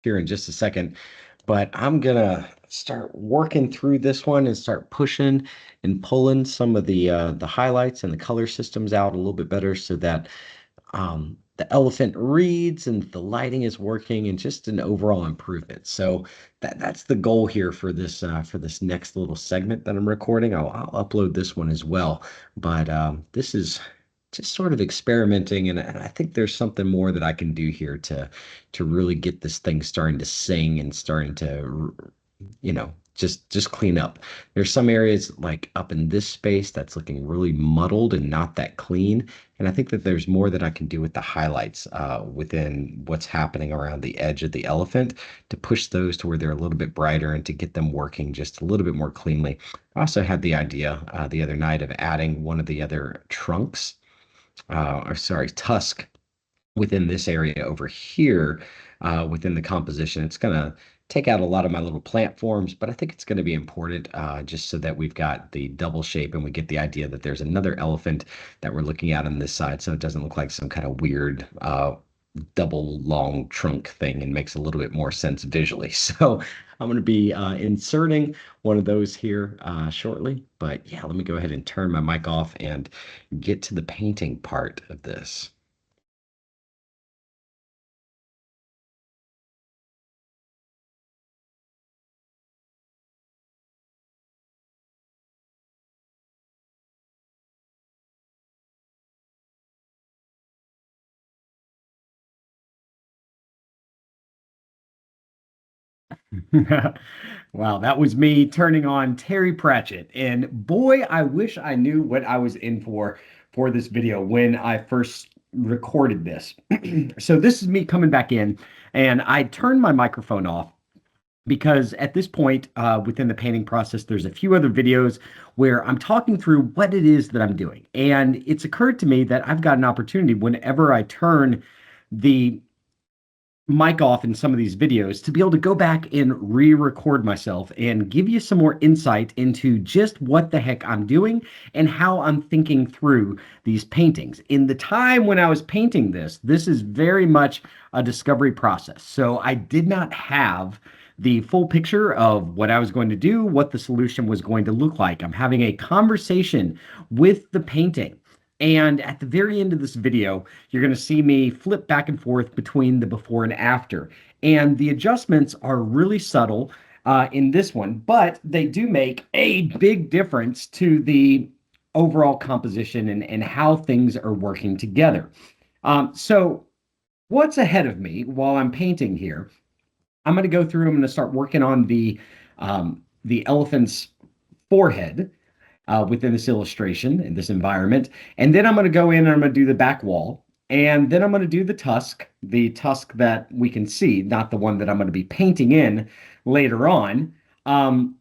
here in just a second, but I'm gonna start working through this one and start pushing and pulling some of the highlights and the color systems out a little bit better so that the elephant reads and the lighting is working and just an overall improvement. So that's the goal here for this next little segment that I'm recording. I'll upload this one as well, but this is just sort of experimenting, and I think there's something more that I can do here to really get this thing starting to sing and starting to just clean up. There's some areas like up in this space that's looking really muddled and not that clean. And I think that there's more that I can do with the highlights within what's happening around the edge of the elephant to push those to where they're a little bit brighter and to get them working just a little bit more cleanly. I also had the idea the other night of adding one of the other trunks, or sorry, tusk within this area over here within the composition. It's going to take out a lot of my little plant forms, but I think it's going to be important just so that we've got the double shape and we get the idea that there's another elephant that we're looking at on this side, so it doesn't look like some kind of weird double long trunk thing and makes a little bit more sense visually. So I'm going to be inserting one of those here shortly. But yeah, let me go ahead and turn my mic off and get to the painting part of this. Wow, that was me turning on Terry Pratchett. And boy, I wish I knew what I was in for this video when I first recorded this. So this is me coming back in, and I turned my microphone off because at this point within the painting process, there's a few other videos where I'm talking through what it is that I'm doing. And it's occurred to me that I've got an opportunity whenever I turn the mic off in some of these videos to be able to go back and re-record myself and give you some more insight into just what the heck I'm doing and how I'm thinking through these paintings. In the time when I was painting this is very much a discovery process. So I did not have the full picture of what I was going to do, what the solution was going to look like. I'm having a conversation with the painting. And at the very end of this video, you're going to see me flip back and forth between the before and after. And the adjustments are really subtle in this one, but they do make a big difference to the overall composition and how things are working together. So what's ahead of me while I'm painting here? I'm going to go through, I'm going to start working on the elephant's forehead within this illustration in this environment. And then I'm going to go in and I'm going to do the back wall. And then I'm going to do the tusk that we can see, not the one that I'm going to be painting in later on. Um,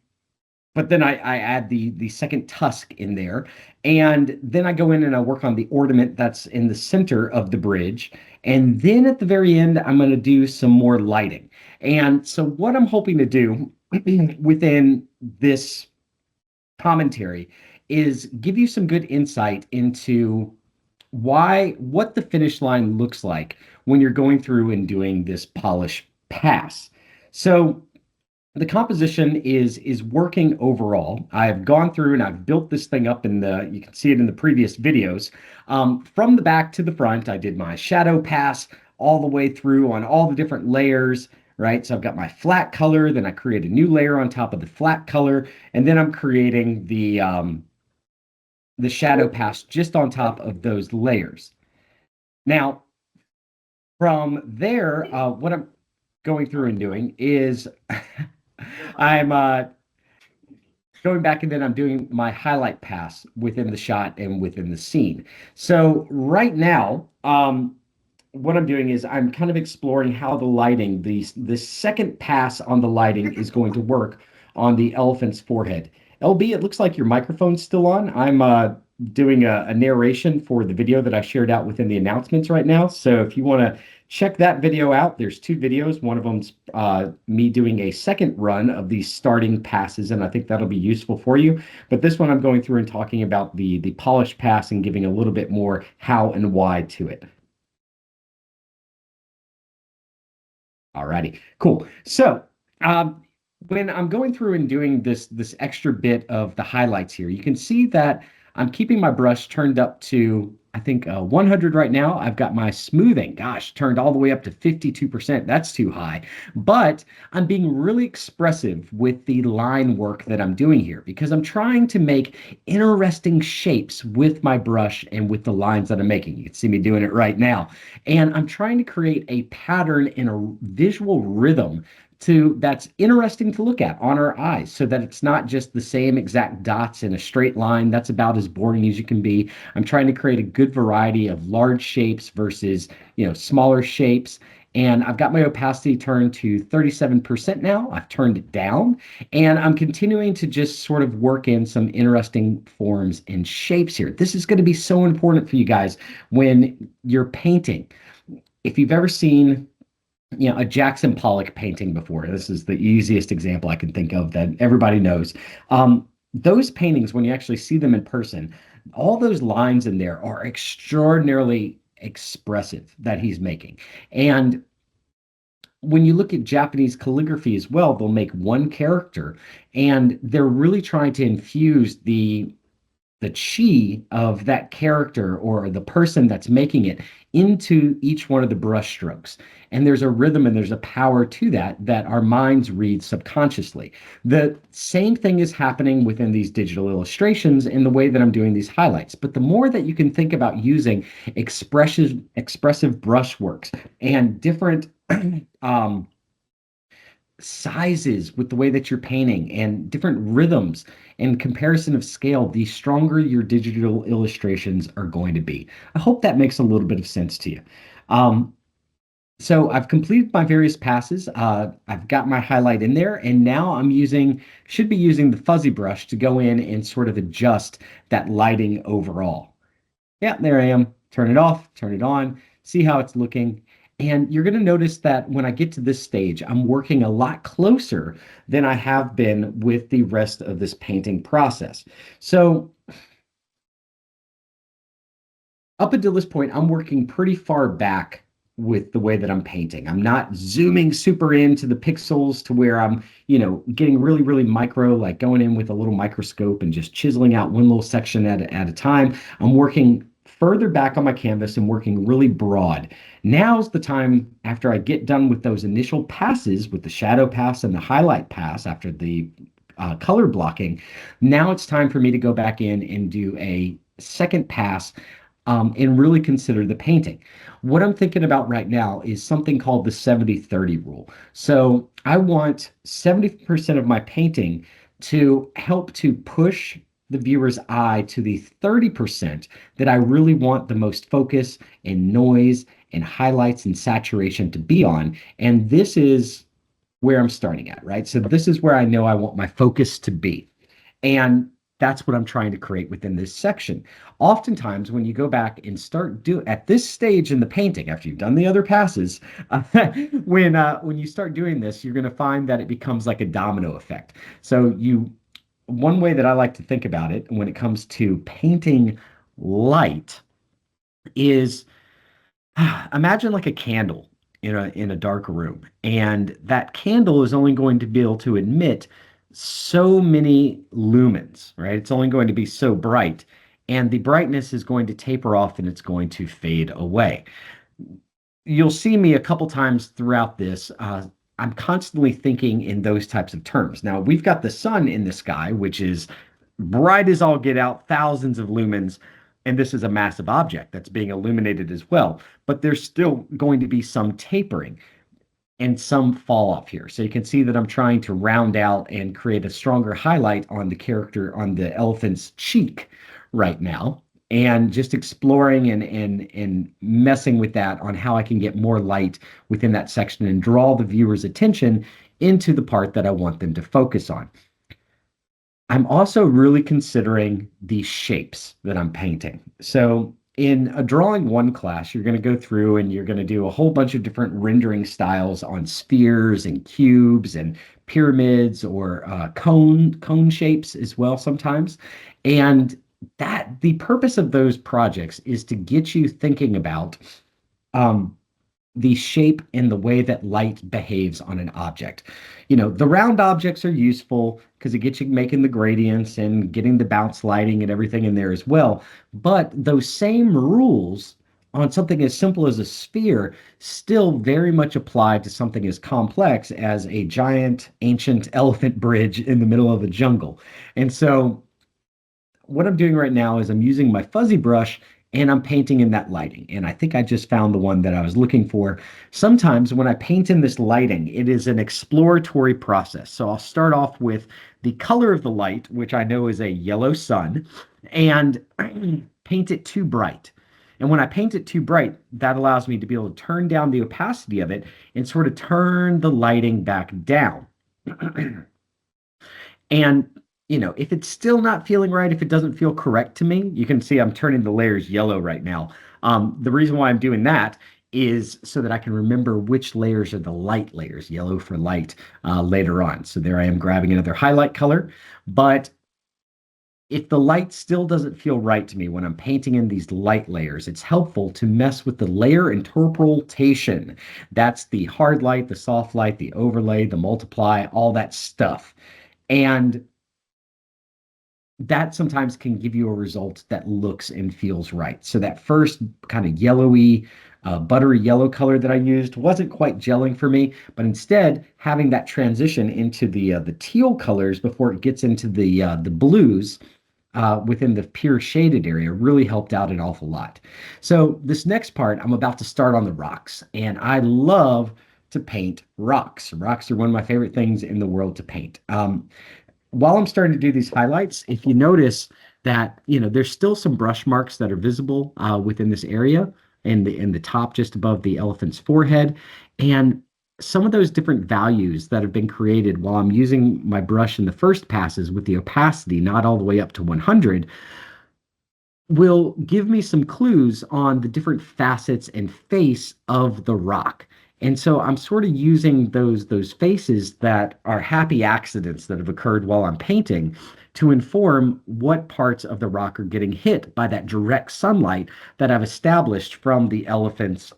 but then I add the second tusk in there. And then I go in and I work on the ornament that's in the center of the bridge. And then at the very end, I'm going to do some more lighting. And so what I'm hoping to do within this commentary is give you some good insight into what the finish line looks like when you're going through and doing this polish pass. So the composition is working overall. I've gone through and I've built this thing up you can see it in the previous videos. From the back to the front, I did my shadow pass all the way through on all the different layers, right? So I've got my flat color, then I create a new layer on top of the flat color, and then I'm creating the shadow pass just on top of those layers. Now, from there, what I'm going through and doing is I'm going back and then I'm doing my highlight pass within the shot and within the scene. So right now, what I'm doing is I'm kind of exploring how the lighting, the second pass on the lighting is going to work on the elephant's forehead. LB, it looks like your microphone's still on. I'm doing a narration for the video that I shared out within the announcements right now. So if you want to check that video out, there's two videos. One of them's me doing a second run of these starting passes, and I think that'll be useful for you. But this one I'm going through and talking about the polished pass and giving a little bit more how and why to it. Alrighty, cool. So, um, when I'm going through and doing this extra bit of the highlights here, you can see that I'm keeping my brush turned up to, I think, 100 right now. I've got my smoothing, gosh, turned all the way up to 52%. That's too high. But I'm being really expressive with the line work that I'm doing here because I'm trying to make interesting shapes with my brush and with the lines that I'm making. You can see me doing it right now. And I'm trying to create a pattern in a visual rhythm to that's interesting to look at on our eyes so that it's not just the same exact dots in a straight line. That's about as boring as you can be. I'm trying to create a good variety of large shapes versus, smaller shapes. And I've got my opacity turned to 37% now. I've turned it down, and I'm continuing to just sort of work in some interesting forms and shapes here. This is going to be so important for you guys when you're painting. If you've ever seen, a Jackson Pollock painting before, this is the easiest example I can think of that everybody knows. Those paintings, when you actually see them in person, all those lines in there are extraordinarily expressive that he's making. And when you look at Japanese calligraphy as well, they'll make one character and they're really trying to infuse the chi of that character or the person that's making it into each one of the brush strokes. And there's a rhythm and there's a power to that our minds read subconsciously. The same thing is happening within these digital illustrations in the way that I'm doing these highlights. But the more that you can think about using expressive brushworks and different um, sizes with the way that you're painting and different rhythms and comparison of scale, the stronger your digital illustrations are going to be. I hope that makes a little bit of sense to you. Um, so I've completed my various passes. I've got my highlight in there, and now should be using the fuzzy brush to go in and sort of adjust that lighting overall. Yeah, there I am. Turn it off, turn it on, see how it's looking. And you're going to notice that when I get to this stage, I'm working a lot closer than I have been with the rest of this painting process. So up until this point, I'm working pretty far back with the way that I'm painting. I'm not zooming super into the pixels to where I'm, getting really, really micro, like going in with a little microscope and just chiseling out one little section at a time. I'm working further back on my canvas and working really broad. Now's the time after I get done with those initial passes with the shadow pass and the highlight pass after the color blocking. Now it's time for me to go back in and do a second pass and really consider the painting. What I'm thinking about right now is something called the 70-30 rule. So I want 70% of my painting to help to push the viewer's eye to the 30% that I really want the most focus and noise and highlights and saturation to be on. And this is where I'm starting at, right? So this is where I know I want my focus to be. And that's what I'm trying to create within this section. Oftentimes, when you go back and at this stage in the painting, after you've done the other passes, when you start doing this, you're going to find that it becomes like a domino effect. So one way that I like to think about it when it comes to painting light is imagine like a candle in a dark room, and that candle is only going to be able to emit so many lumens, right? It's only going to be so bright, and the brightness is going to taper off and it's going to fade away. You'll see me a couple times throughout this. I'm constantly thinking in those types of terms. Now, we've got the sun in the sky, which is bright as all get out, thousands of lumens, and this is a massive object that's being illuminated as well. But there's still going to be some tapering and some fall off here. So you can see that I'm trying to round out and create a stronger highlight on the character on the elephant's cheek right now. And just exploring and messing with that on how I can get more light within that section and draw the viewer's attention into the part that I want them to focus on. I'm also really considering the shapes that I'm painting. So in a drawing one class, you're going to go through and you're going to do a whole bunch of different rendering styles on spheres and cubes and pyramids or cone shapes as well sometimes. And that the purpose of those projects is to get you thinking about um, the shape and the way that light behaves on an object. The round objects are useful because it gets you making the gradients and getting the bounce lighting and everything in there as well. But those same rules on something as simple as a sphere still very much apply to something as complex as a giant ancient elephant bridge in the middle of a jungle. And so what I'm doing right now is I'm using my fuzzy brush and I'm painting in that lighting. And I think I just found the one that I was looking for. Sometimes when I paint in this lighting, it is an exploratory process. So I'll start off with the color of the light, which I know is a yellow sun, and paint it too bright. And when I paint it too bright, that allows me to be able to turn down the opacity of it and sort of turn the lighting back down. And if it's still not feeling right, if it doesn't feel correct to me, you can see I'm turning the layers yellow right now. The reason why I'm doing that is so that I can remember which layers are the light layers, yellow for light, later on. So there I am grabbing another highlight color. But if the light still doesn't feel right to me when I'm painting in these light layers, it's helpful to mess with the layer interpolation. That's the hard light, the soft light, the overlay, the multiply, all that stuff. And that sometimes can give you a result that looks and feels right. So that first kind of yellowy, buttery yellow color that I used wasn't quite gelling for me, but instead having that transition into the teal colors before it gets into the blues within the pure shaded area really helped out an awful lot. So this next part, I'm about to start on the rocks, and I love to paint rocks. Rocks are one of my favorite things in the world to paint. While I'm starting to do these highlights, if you notice that, there's still some brush marks that are visible within this area and in the top just above the elephant's forehead. And some of those different values that have been created while I'm using my brush in the first passes with the opacity not all the way up to 100 will give me some clues on the different facets and face of the rock. And so I'm sort of using those faces that are happy accidents that have occurred while I'm painting to inform what parts of the rock are getting hit by that direct sunlight that I've established from the elephant's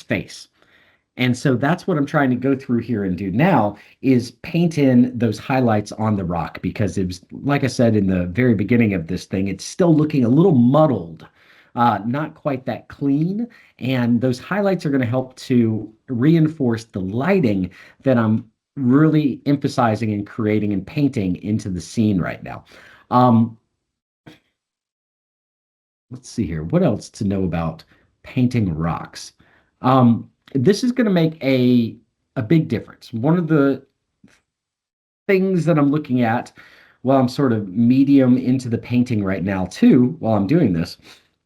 face. And so that's what I'm trying to go through here and do now is paint in those highlights on the rock because it was, like I said in the very beginning of this thing, it's still looking a little muddled, not quite that clean. And those highlights are going to help to reinforce the lighting that I'm really emphasizing and creating and painting into the scene right now. Um, let's see here. What else to know about painting rocks? This is going to make a big difference. One of the things that I'm looking at while I'm sort of medium into the painting right now, too, while I'm doing this,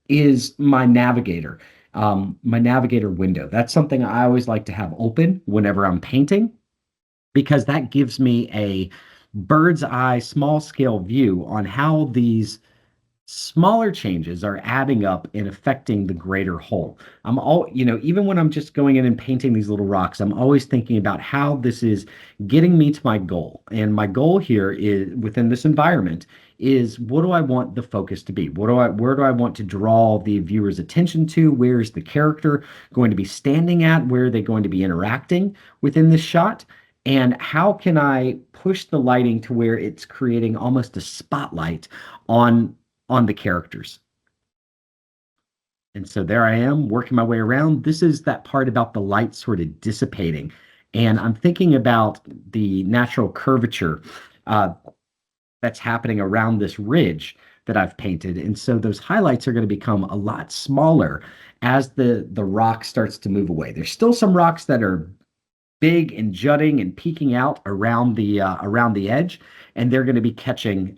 is my navigator window. That's something I always like to have open whenever I'm painting because that gives me a bird's eye, small scale view on how these smaller changes are adding up and affecting the greater whole. Even when I'm just going in and painting these little rocks, I'm always thinking about how this is getting me to my goal. And my goal here is within this environment is what do I want the focus to be? Where do I want to draw the viewer's attention to? Where is the character going to be standing at? Where are they going to be interacting within this shot? And how can I push the lighting to where it's creating almost a spotlight on the characters. And so there I am working my way around. This is that part about the light sort of dissipating. And I'm thinking about the natural curvature uh, that's happening around this ridge that I've painted. And so those highlights are going to become a lot smaller as the rock starts to move away. There's still some rocks that are big and jutting and peeking out around the edge, and they're going to be catching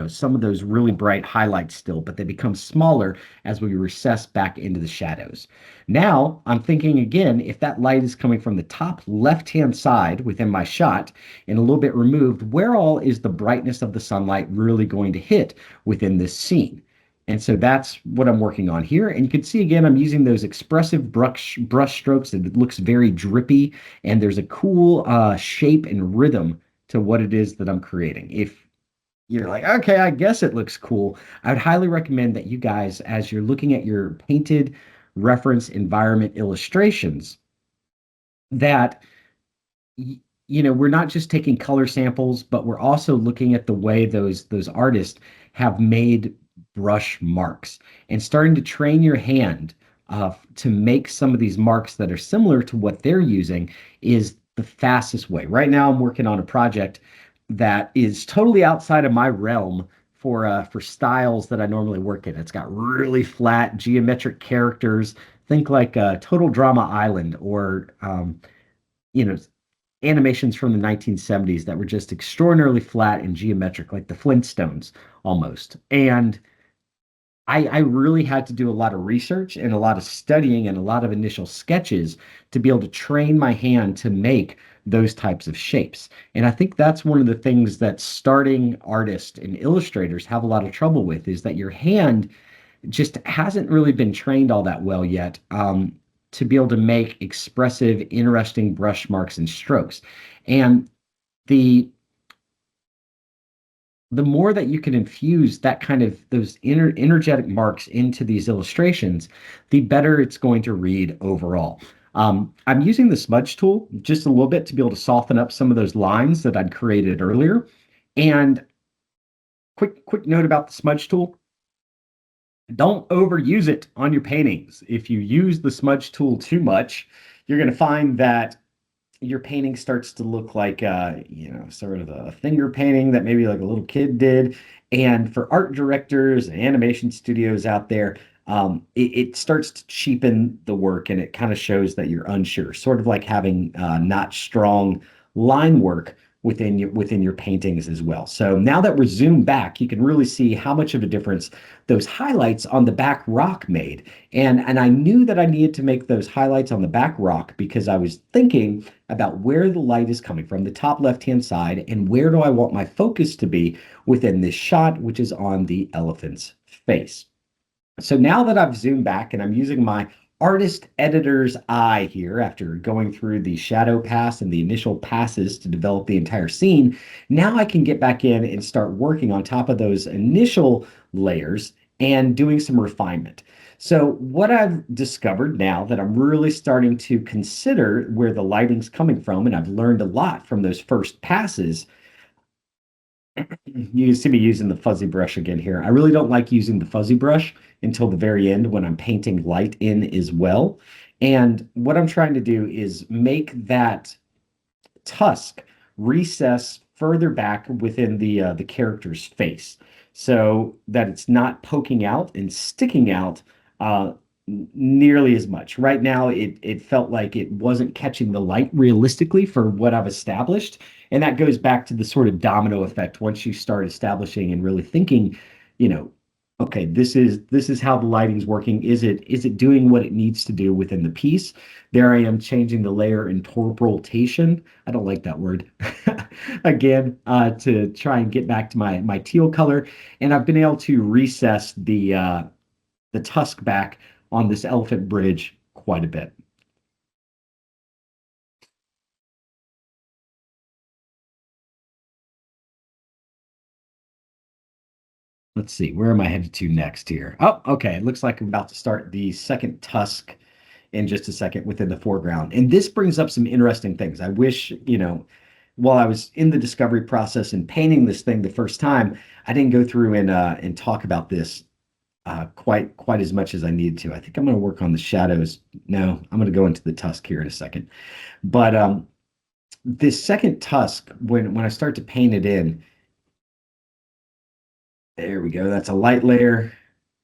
some of those really bright highlights still, but they become smaller as we recess back into the shadows. Now I'm thinking again, if that light is coming from the top left-hand side within my shot and a little bit removed, where all is the brightness of the sunlight really going to hit within this scene? And so that's what I'm working on here. And you can see again, I'm using those expressive brush strokes. It looks very drippy, and there's a cool shape and rhythm to what it is that I'm creating. If you're like, okay, I guess it looks cool, I would highly recommend that you guys, as you're looking at your painted reference environment illustrations that we're not just taking color samples, but we're also looking at the way those artists have made brush marks and starting to train your hand to make some of these marks that are similar to what they're using is the fastest way. Right now, I'm working on a project that is totally outside of my realm for styles that I normally work in. It's got really flat geometric characters. Think like Total Drama Island or you know animations from the 1970s that were just extraordinarily flat and geometric, like the Flintstones almost. And I really had to do a lot of research and a lot of studying and a lot of initial sketches to be able to train my hand to make those types of shapes. And I think that's one of the things that starting artists and illustrators have a lot of trouble with is that your hand just hasn't really been trained all that well yet to be able to make expressive, interesting brush marks and strokes. And the the more that you can infuse that kind of those energetic marks into these illustrations, the better it's going to read overall. I'm using the smudge tool just a little bit to be able to soften up some of those lines that I'd created earlier. And quick note about the smudge tool. Don't overuse it on your paintings. If you use the smudge tool too much, you're going to find that your painting starts to look like sort of a finger painting that maybe like a little kid did. And for art directors and animation studios out there, it starts to cheapen the work and it kind of shows that you're unsure, sort of like having not strong line work within your paintings as well. So now that we're zoomed back, you can really see how much of a difference those highlights on the back rock made. And I knew that I needed to make those highlights on the back rock because I was thinking about where the light is coming from, the top left-hand side, and where do I want my focus to be within this shot, which is on the elephant's face. So now that I've zoomed back and I'm using my artist editor's eye here after going through the shadow pass and the initial passes to develop the entire scene, now I can get back in and start working on top of those initial layers and doing some refinement. So what I've discovered now that I'm really starting to consider where the lighting's coming from, and I've learned a lot from those first passes. You can see me using the fuzzy brush again here. I really don't like using the fuzzy brush until the very end when I'm painting light in as well. And what I'm trying to do is make that tusk recess further back within the character's face so that it's not poking out and sticking out nearly as much. Right now, it felt like it wasn't catching the light realistically for what I've established. And that goes back to the sort of domino effect. Once you start establishing and really thinking, you know, okay, this is how the lighting's working. Is it doing what it needs to do within the piece? There I am changing the layer interpolation. I don't like that word. Again, to try and get back to my teal color. And I've been able to recess the tusk back on this elephant bridge quite a bit. Let's see, where am I headed to next here? Oh, okay. It looks like I'm about to start the second tusk in just a second within the foreground. And this brings up some interesting things. I wish, while I was in the discovery process and painting this thing the first time, I didn't go through and talk about this quite as much as I need to. I think I'm going to work on the shadows. No, I'm going to go into the tusk here in a second. But this second tusk, when I start to paint it in, there we go. That's a light layer.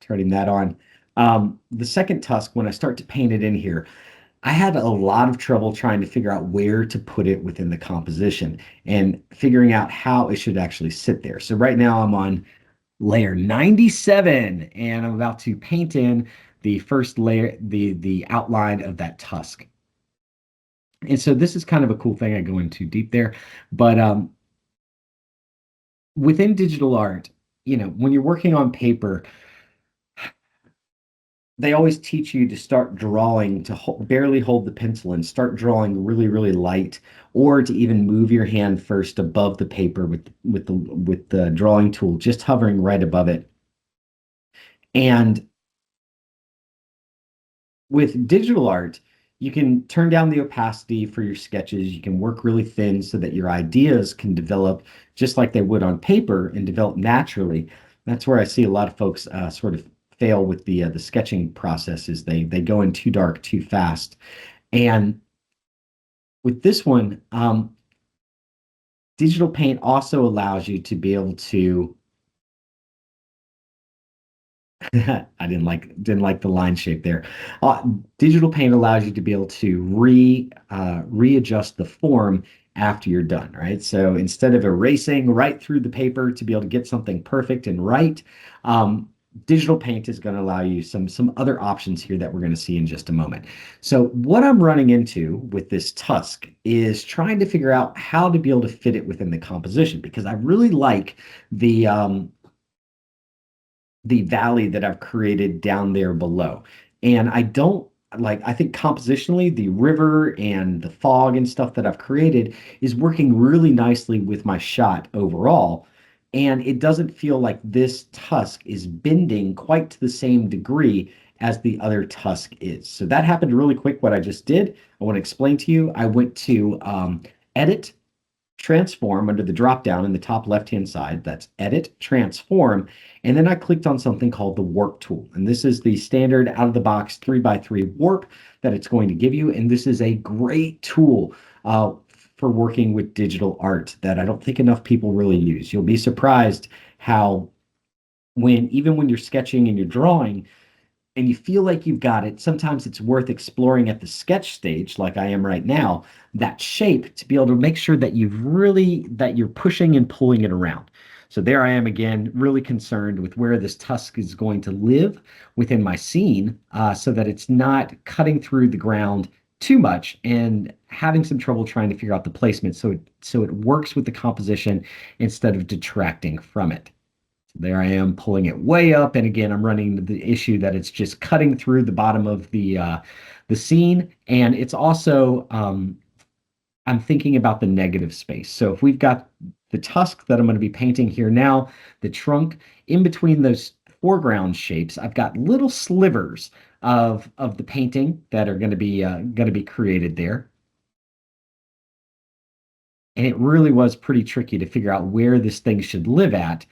Turning that on. The second tusk, when I start to paint it in here, I had a lot of trouble trying to figure out where to put it within the composition and figuring out how it should actually sit there. So right now I'm on layer 97 and I'm about to paint in the first layer, the outline of that tusk. And so this is kind of a cool thing. I go into deep there, but within digital art, when you're working on paper, they always teach you to start drawing to barely hold the pencil and start drawing really, really light, or to even move your hand first above the paper with the drawing tool, just hovering right above it. And with digital art, you can turn down the opacity for your sketches. You can work really thin so that your ideas can develop just like they would on paper and develop naturally. That's where I see a lot of folks sort of fail with the sketching process is they go in too dark too fast. And with this one, digital paint also allows you to be able to I didn't like the line shape there. Uh, Digital paint allows you to be able to readjust the form after you're done, right? So instead of erasing right through the paper to be able to get something perfect and right, um, digital paint is going to allow you some other options here that we're going to see in just a moment. So what I'm running into with this tusk is trying to figure out how to be able to fit it within the composition because I really like the valley that I've created down there below. And I don't like, I think compositionally, the river and the fog and stuff that I've created is working really nicely with my shot overall. And it doesn't feel like this tusk is bending quite to the same degree as the other tusk is. So that happened really quick. What I just did, I want to explain to you. I went to edit transform under the drop down in the top left hand side. That's edit transform. And then I clicked on something called the warp tool. And this is the standard out of the box 3x3 warp that it's going to give you. And this is a great tool for working with digital art that I don't think enough people really use. You'll be surprised how even when you're sketching and you're drawing, and you feel like you've got it, sometimes it's worth exploring at the sketch stage, like I am right now, that shape to be able to make sure that you're pushing and pulling it around. So there I am again, really concerned with where this tusk is going to live within my scene, so that it's not cutting through the ground too much and having some trouble trying to figure out the placement so it works with the composition instead of detracting from it. There I am pulling it way up, and again, I'm running into the issue that it's just cutting through the bottom of the scene, and it's also I'm thinking about the negative space. So if we've got the tusk that I'm going to be painting here now, the trunk, in between those foreground shapes, I've got little slivers of the painting that are going to be created there. And it really was pretty tricky to figure out where this thing should live at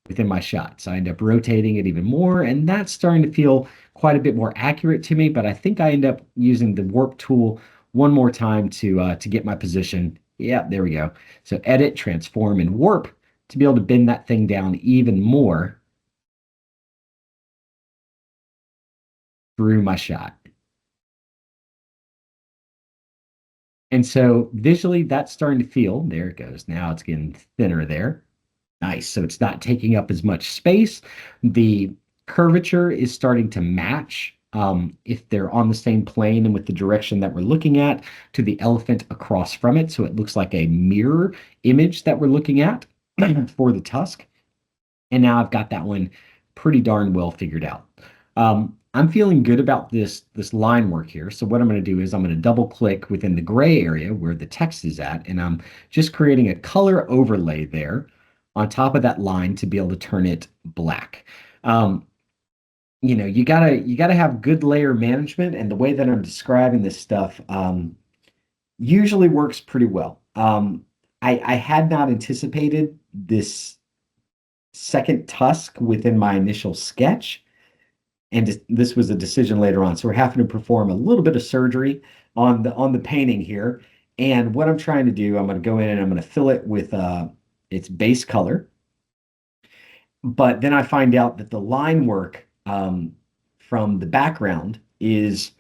within my shot. So I end up rotating it even more, and that's starting to feel quite a bit more accurate to me. But I think I end up using the warp tool one more time to get my position. Yeah, there we go. So edit, transform, and warp to be able to bend that thing down even more through my shot. And so visually, that's starting to feel, there it goes. Now it's getting thinner there. Nice. So it's not taking up as much space. The curvature is starting to match, if they're on the same plane and with the direction that we're looking at, to the elephant across from it. So it looks like a mirror image that we're looking at for the tusk. And now I've got that one pretty darn well figured out. I'm feeling good about this line work here. So what I'm going to do is I'm going to double click within the gray area where the text is at, and I'm just creating a color overlay there on top of that line to be able to turn it black. Um, you gotta have good layer management, and the way that I'm describing this stuff usually works pretty well. I had not anticipated this second tusk within my initial sketch, and this was a decision later on. So we're having to perform a little bit of surgery on the painting here. And what I'm trying to do, I'm going to go in and I'm going to fill it with its base color. But then I find out that the line work from the background is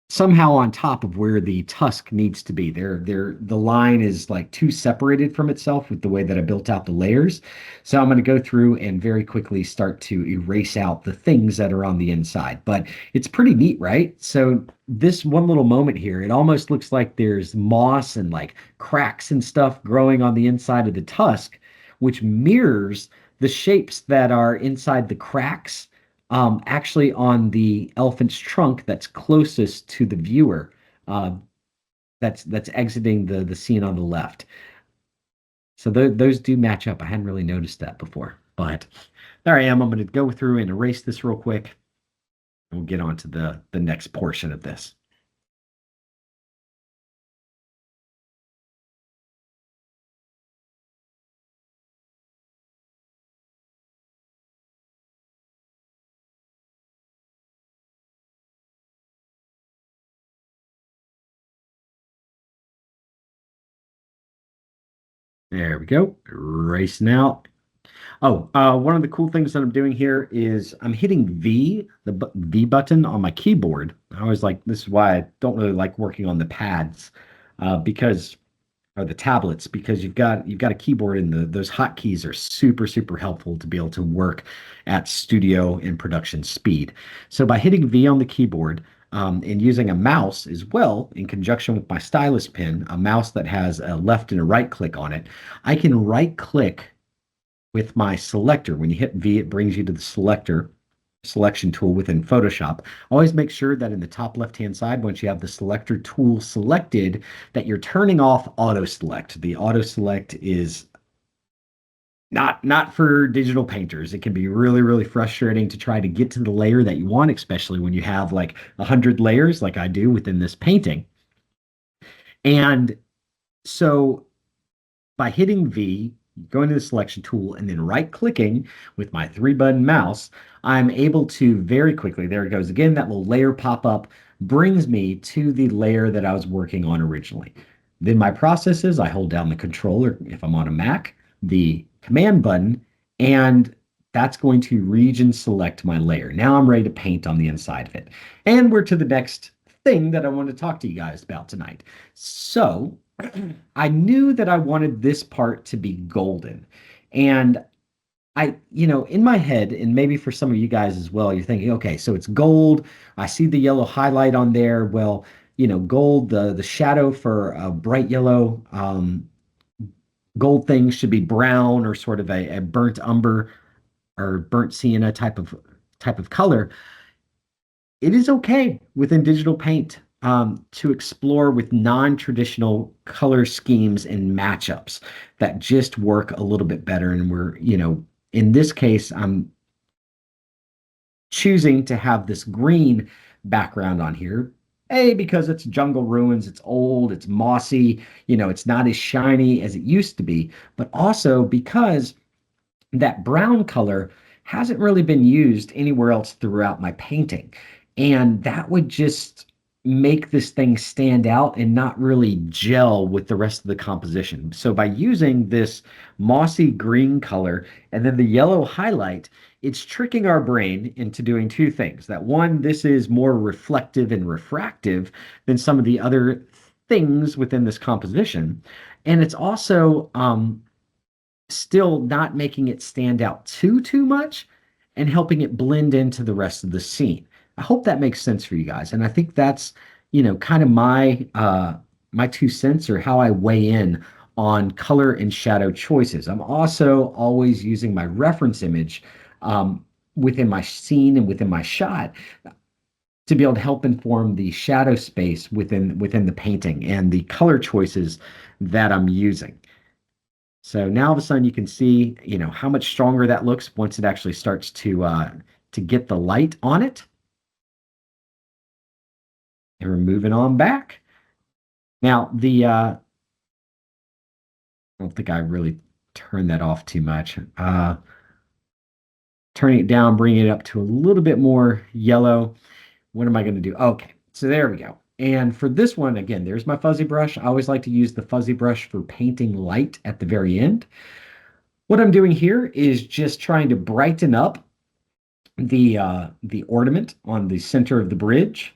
somehow on top of where the tusk needs to be. The line is like too separated from itself with the way that I built out the layers. So I'm going to go through and very quickly start to erase out the things that are on the inside. But it's pretty neat, right? So this one little moment here, it almost looks like there's moss and like cracks and stuff growing on the inside of the tusk, which mirrors the shapes that are inside the cracks, actually on the elephant's trunk that's closest to the viewer, uh, that's exiting the scene on the left. So those do match up. I hadn't really noticed that before, but there I am. I'm going to go through and erase this real quick. We'll get on to the next portion of this. There we go. Erasing out. Oh, one of the cool things that I'm doing here is I'm hitting V, the V button on my keyboard. I always like, this is why I don't really like working on the pads, because or the tablets, because you've got a keyboard, and those hotkeys are super helpful to be able to work at studio and production speed. So by hitting V on the keyboard, and using a mouse as well in conjunction with my stylus pen, a mouse that has a left and a right click on it, I can right click with my selector. When you hit V, it brings you to the selection tool within Photoshop. Always make sure that in the top left-hand side, once you have the selector tool selected, that you're turning off auto select. The auto select is not for digital painters. It can be really frustrating to try to get to the layer that you want, especially when you have like 100 layers like I do within this painting. And so by hitting V, going to the selection tool, and then right clicking with my 3-button mouse, I'm able to very quickly, there it goes again, that little layer pop up brings me to the layer that I was working on originally. Then my process is I hold down the controller, if I'm on a Mac, the command button, and that's going to region select my layer. Now I'm ready to paint on the inside of it. And we're to the next thing that I want to talk to you guys about tonight. So I knew that I wanted this part to be golden. And in my head, and maybe for some of you guys as well, you're thinking, okay, so it's gold. I see the yellow highlight on there. Well, gold, the shadow for a bright yellow gold thing should be brown, or sort of a burnt umber or burnt sienna type of color. It is okay within digital paint to explore with non-traditional color schemes and matchups that just work a little bit better. And in this case, I'm choosing to have this green background on here. Because it's jungle ruins, it's old, it's mossy, it's not as shiny as it used to be, but also because that brown color hasn't really been used anywhere else throughout my painting. And that would just make this thing stand out and not really gel with the rest of the composition. So by using this mossy green color and then the yellow highlight, it's tricking our brain into doing two things. That one, this is more reflective and refractive than some of the other things within this composition. And it's also still not making it stand out too much and helping it blend into the rest of the scene. I hope that makes sense for you guys. And I think that's, kind of my 2 cents, or how I weigh in on color and shadow choices. I'm also always using my reference image within my scene and within my shot to be able to help inform the shadow space within the painting and the color choices that I'm using. So now all of a sudden you can see, how much stronger that looks once it actually starts to get the light on it. And we're moving on back. Now I don't think I really turned that off too much. Turning it down, bringing it up to a little bit more yellow. What am I going to do? Okay, so there we go. And for this one, again, there's my fuzzy brush. I always like to use the fuzzy brush for painting light at the very end. What I'm doing here is just trying to brighten up the ornament on the center of the bridge.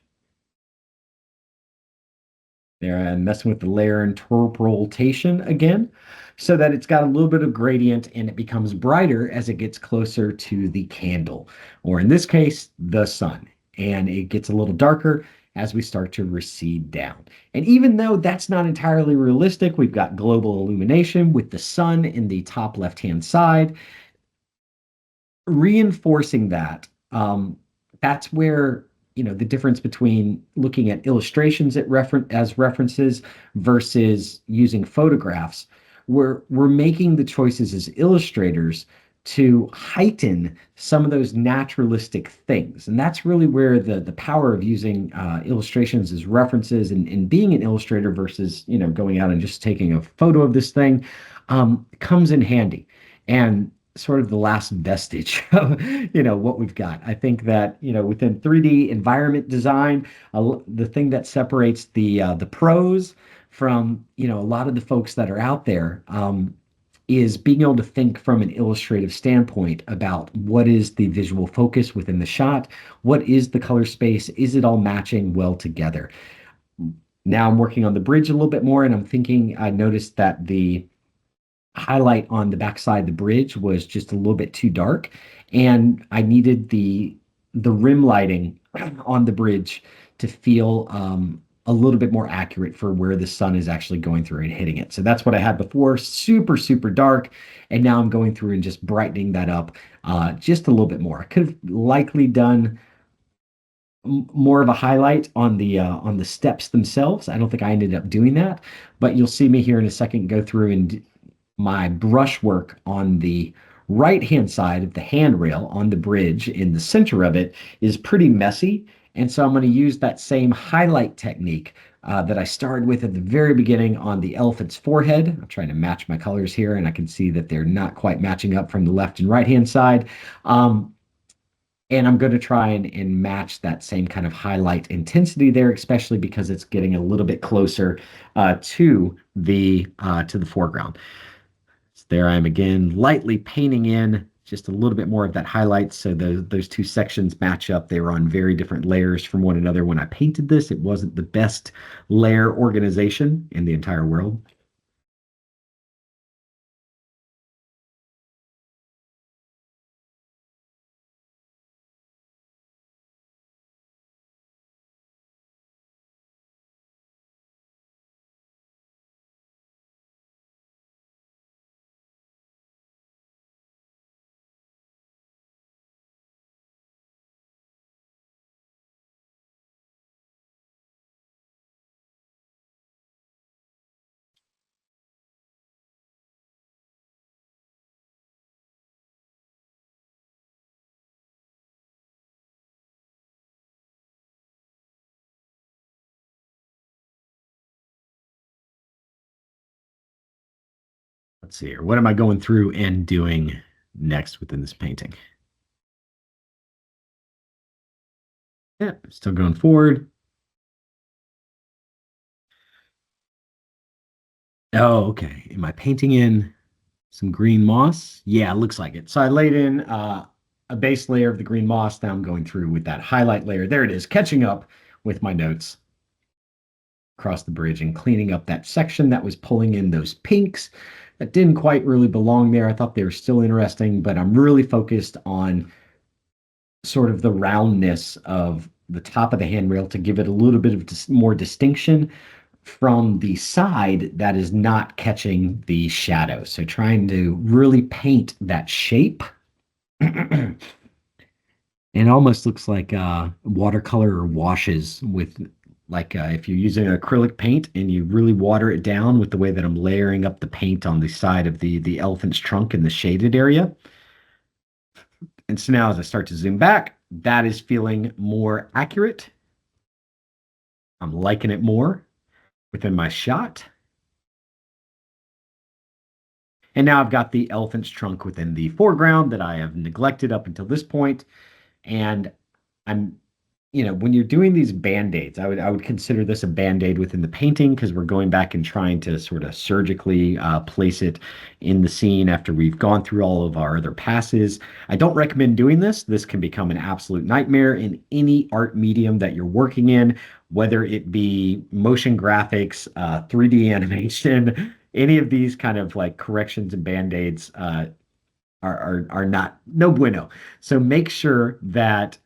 There, and messing with the layer interpolation again, so that it's got a little bit of gradient and it becomes brighter as it gets closer to the candle, or in this case, the sun. And it gets a little darker as we start to recede down. And even though that's not entirely realistic, we've got global illumination with the sun in the top left-hand side, reinforcing that. That's where the difference between looking at illustrations as references versus using photographs. We're making the choices as illustrators to heighten some of those naturalistic things. And that's really where the power of using illustrations as references and being an illustrator versus, going out and just taking a photo of this thing comes in handy. And sort of the last vestige of, what we've got. I think that, within 3D environment design, the thing that separates the pros from, a lot of the folks that are out there, is being able to think from an illustrative standpoint about what is the visual focus within the shot, what is the color space, is it all matching well together? Now I'm working on the bridge a little bit more, and I noticed that the highlight on the backside of the bridge was just a little bit too dark, and I needed the rim lighting on the bridge to feel a little bit more accurate for where the sun is actually going through and hitting it. So that's what I had before, super, super dark. And now I'm going through and just brightening that up just a little bit more. I could have likely done more of a highlight on the steps themselves. I don't think I ended up doing that, but you'll see me here in a second go through and my brushwork on the right-hand side of the handrail on the bridge in the center of it is pretty messy. And so I'm going to use that same highlight technique that I started with at the very beginning on the elephant's forehead. I'm trying to match my colors here, and I can see that they're not quite matching up from the left and right-hand side. And I'm going to try and match that same kind of highlight intensity there, especially because it's getting a little bit closer to the foreground. So there I am again, lightly painting in just a little bit more of that highlight so those two sections match up. They were on very different layers from one another when I painted this. It wasn't the best layer organization in the entire world. Let's see here. What am I going through and doing next within this painting? Yeah, still going forward. Oh, okay. Am I painting in some green moss? Yeah, it looks like it. So I laid in a base layer of the green moss. Now I'm going through with that highlight layer. There it is, catching up with my notes across the bridge and cleaning up that section that was pulling in those pinks that didn't quite really belong there. I thought they were still interesting, but I'm really focused on sort of the roundness of the top of the handrail to give it a little bit of more distinction from the side that is not catching the shadow. So trying to really paint that shape. It almost looks like watercolor washes with like if you're using acrylic paint and you really water it down with the way that I'm layering up the paint on the side of the elephant's trunk in the shaded area. And so now as I start to zoom back, that is feeling more accurate. I'm liking it more within my shot. And now I've got the elephant's trunk within the foreground that I have neglected up until this point. And I'm, when you're doing these band-aids, I would consider this a band-aid within the painting because we're going back and trying to sort of surgically place it in the scene after we've gone through all of our other passes. I don't recommend doing this. This can become an absolute nightmare in any art medium that you're working in, whether it be motion graphics, 3D animation, any of these kind of like corrections and band-aids are not no bueno. So make sure that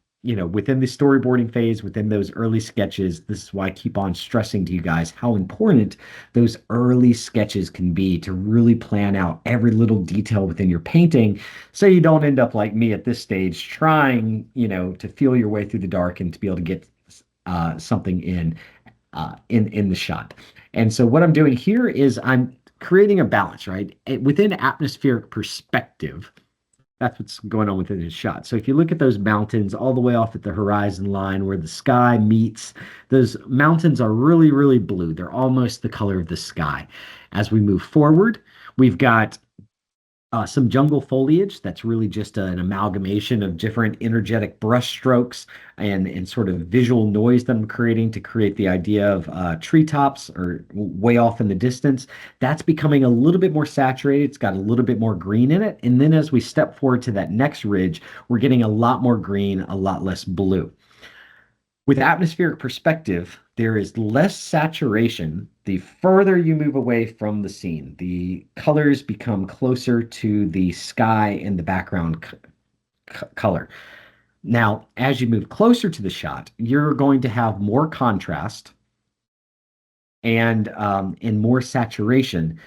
within the storyboarding phase, within those early sketches, this is why I keep on stressing to you guys how important those early sketches can be to really plan out every little detail within your painting, so you don't end up like me at this stage trying, to feel your way through the dark and to be able to get something in the shot. And so what I'm doing here is I'm creating a balance, right? Within atmospheric perspective, That's what's going on within his shot. So if you look at those mountains all the way off at the horizon line where the sky meets, those mountains are really, really blue. They're almost the color of the sky. As we move forward, we've got some jungle foliage that's really just an amalgamation of different energetic brush strokes and sort of visual noise that I'm creating to create the idea of treetops or way off in the distance. That's becoming a little bit more saturated. It's got a little bit more green in it. And then as we step forward to that next ridge, we're getting a lot more green, a lot less blue. With atmospheric perspective, there is less saturation the further you move away from the scene. The colors become closer to the sky and the background color. Now, as you move closer to the shot, you're going to have more contrast and more saturation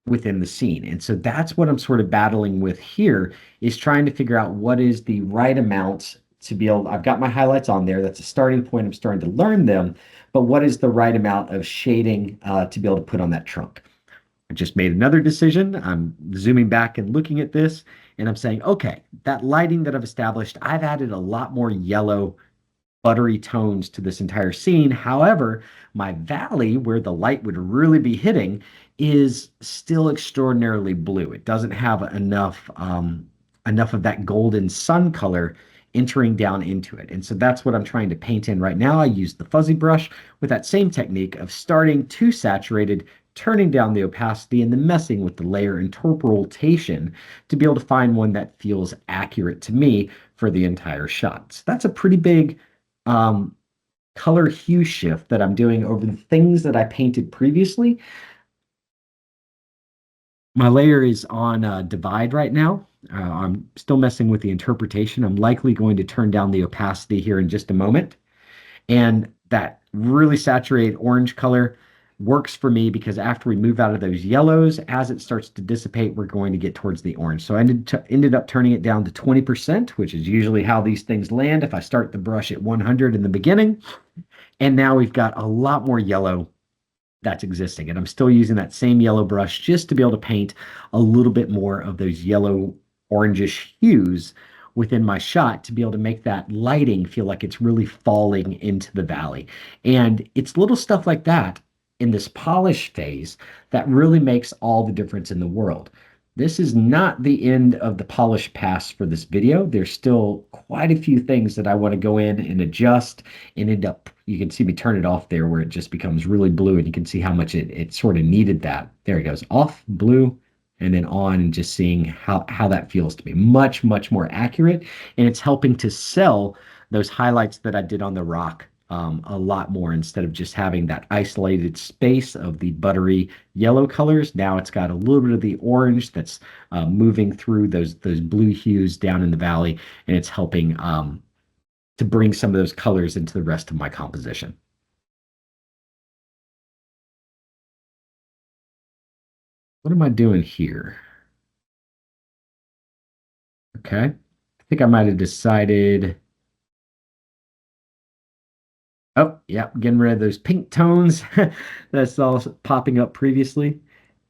within the scene. And so that's what I'm sort of battling with here is trying to figure out what is the right amount to be able, I've got my highlights on there. That's a starting point. I'm starting to learn them, but what is the right amount of shading to be able to put on that trunk? I just made another decision. I'm zooming back and looking at this and I'm saying, okay, that lighting that I've established, I've added a lot more yellow buttery tones to this entire scene. However, my valley, where the light would really be hitting, is still extraordinarily blue. It doesn't have enough of that golden sun color entering down into it. And so that's what I'm trying to paint in right now. I use the fuzzy brush with that same technique of starting too saturated, turning down the opacity, and then messing with the layer interpolation to be able to find one that feels accurate to me for the entire shot. So that's a pretty big um, color hue shift that I'm doing over the things that I painted previously. My layer is on divide right now. I'm still messing with the interpretation. I'm likely going to turn down the opacity here in just a moment. And that really saturated orange color works for me because after we move out of those yellows, as it starts to dissipate, we're going to get towards the orange. So I ended up turning it down to 20%, which is usually how these things land if I start the brush at 100 in the beginning. And now we've got a lot more yellow that's existing. And I'm still using that same yellow brush just to be able to paint a little bit more of those yellow orangish hues within my shot to be able to make that lighting feel like it's really falling into the valley. And it's little stuff like that in this polish phase that really makes all the difference in the world. This is not the end of the polish pass for this video. There's still quite a few things that I want to go in and adjust and end up, you can see me turn it off there where it just becomes really blue and you can see how much it sort of needed that. There it goes, off, blue, and then on and just seeing how that feels to me. Much, much more accurate. And it's helping to sell those highlights that I did on the rock a lot more instead of just having that isolated space of the buttery yellow colors. Now it's got a little bit of the orange that's moving through those blue hues down in the valley, and it's helping to bring some of those colors into the rest of my composition. What am I doing here? Okay. I think I might have decided. Oh, yeah, getting rid of those pink tones that's all popping up previously.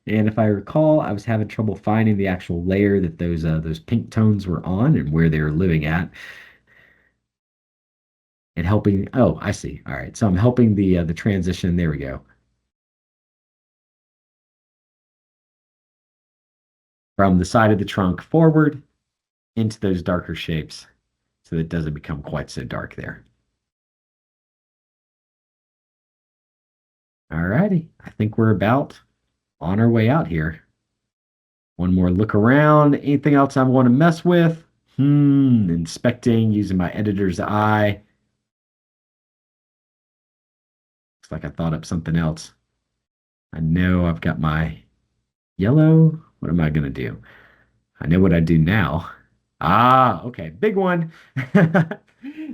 And if I recall, I was having trouble finding the actual layer that those pink tones were on and where they were living at and helping. Oh, I see. All right. So I'm helping the transition. There we go. From the side of the trunk forward into those darker shapes so that it doesn't become quite so dark there. All righty. I think we're about on our way out here. One more look around. Anything else I want to mess with? Inspecting using my editor's eye. Looks like I thought up something else. I know I've got my yellow. What am I going to do? I know what I do now. Ah, okay. Big one.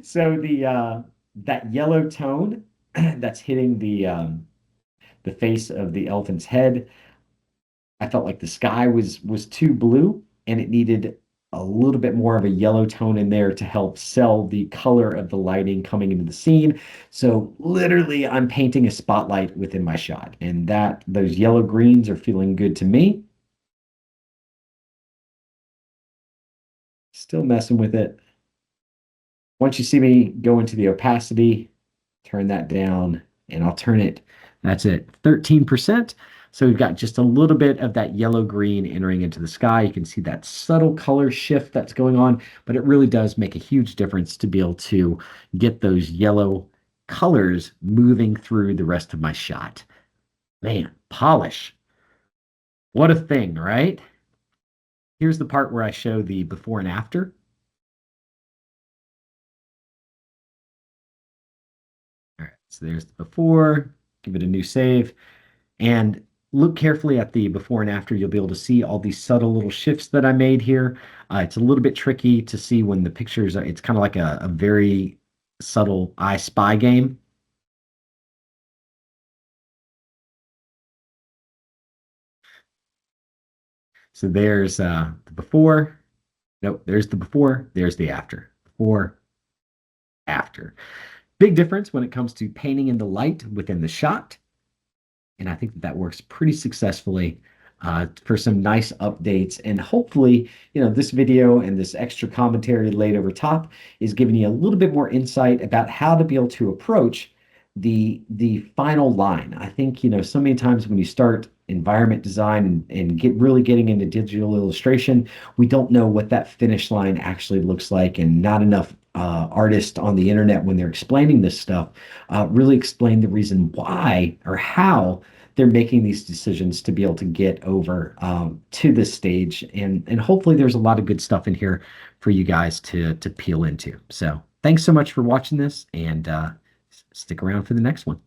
So the that yellow tone that's hitting the face of the elephant's head, I felt like the sky was too blue and it needed a little bit more of a yellow tone in there to help sell the color of the lighting coming into the scene. So literally I'm painting a spotlight within my shot and that those yellow greens are feeling good to me. Still messing with it. Once you see me go into the opacity, turn that down, and I'll turn it, that's it, 13%. So we've got just a little bit of that yellow green entering into the sky. You can see that subtle color shift that's going on, but it really does make a huge difference to be able to get those yellow colors moving through the rest of my shot. Man, polish. What a thing, right? Here's the part where I show the before and after. All right, so there's the before, give it a new save, and look carefully at the before and after. You'll be able to see all these subtle little shifts that I made here. It's a little bit tricky to see when the pictures are, it's kind of like a very subtle I Spy game. So there's the before. Nope, there's the before, there's the after. Before, after. Big difference when it comes to painting in the light within the shot. And I think that that works pretty successfully for some nice updates. And hopefully, this video and this extra commentary laid over top is giving you a little bit more insight about how to be able to approach the final line. I think, so many times when you start environment design and get really getting into digital illustration, we don't know what that finish line actually looks like, and not enough artists on the internet, when they're explaining this stuff, really explain the reason why or how they're making these decisions to be able to get over to this stage. And hopefully there's a lot of good stuff in here for you guys to peel into. So thanks so much for watching this, and stick around for the next one.